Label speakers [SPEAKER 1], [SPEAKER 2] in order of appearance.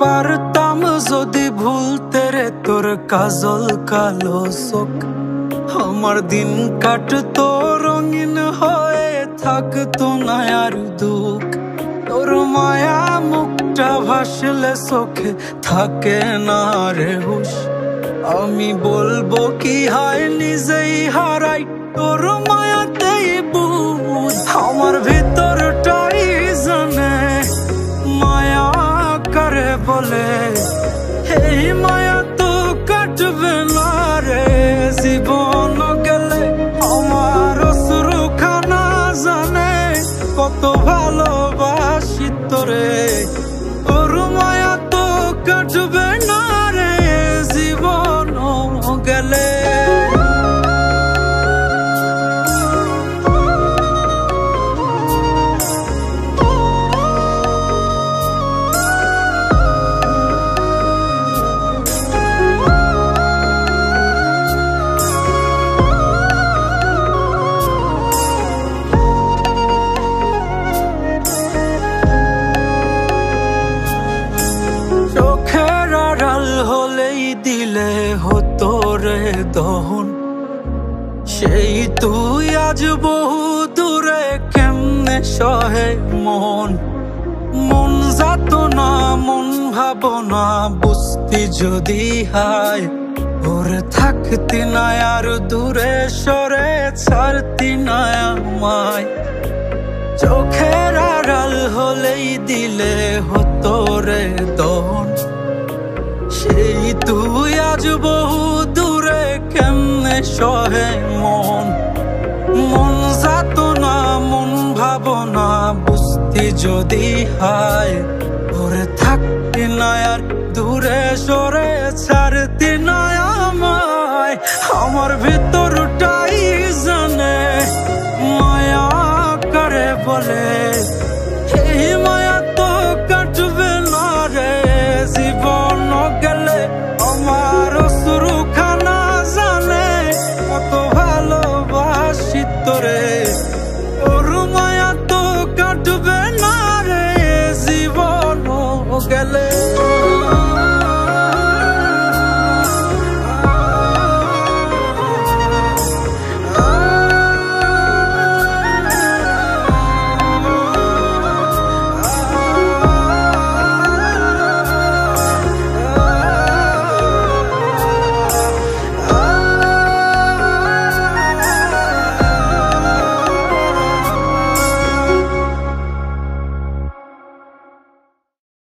[SPEAKER 1] পারতাম যদি ভুলতে রে তোর কাজল কালো চোখ, আমার দিন কাটতো রঙিন হয়ে থাকতো না আর দুঃখ। তোর মায়া মুখটা ভাসলে চোখে থাকে না রে হুশ, আমি বলবো কি হয় নিজেই হারাই তোর মায়াতেই বুঝ। আমার ভিতরটাই জানে মায়া করে বলে, এই মায়া তো কাটবে না রে জীবন গেলে। আমার অশ্রুখানা জানে কত ভালোবাসি তোরে, তোর মায়া তো কাটবে না রে জীবন গেলে। হলেই দিলে হতো রে দহন, সেই তুই আজ বহু দূরে কেমনে সহে মন। মন যাত না মন ভাবনা বুঝতি যদি হায়, ওরে থাকতি না আর দূরে সরে ছাড়তি না আমায়। চোখের আড়াল হলেই দিলে হতো রে দহন, সেই তুই আজ বহু দূরে কেমনে সহে মন। মন যাত না মন ভাবনা বুঝতি যদি হায়, ওরে থাকতি না আর দূরে সরে ছাড়তি না আমায়। আমার ভিতরটাই জানে মায়া করে বলে,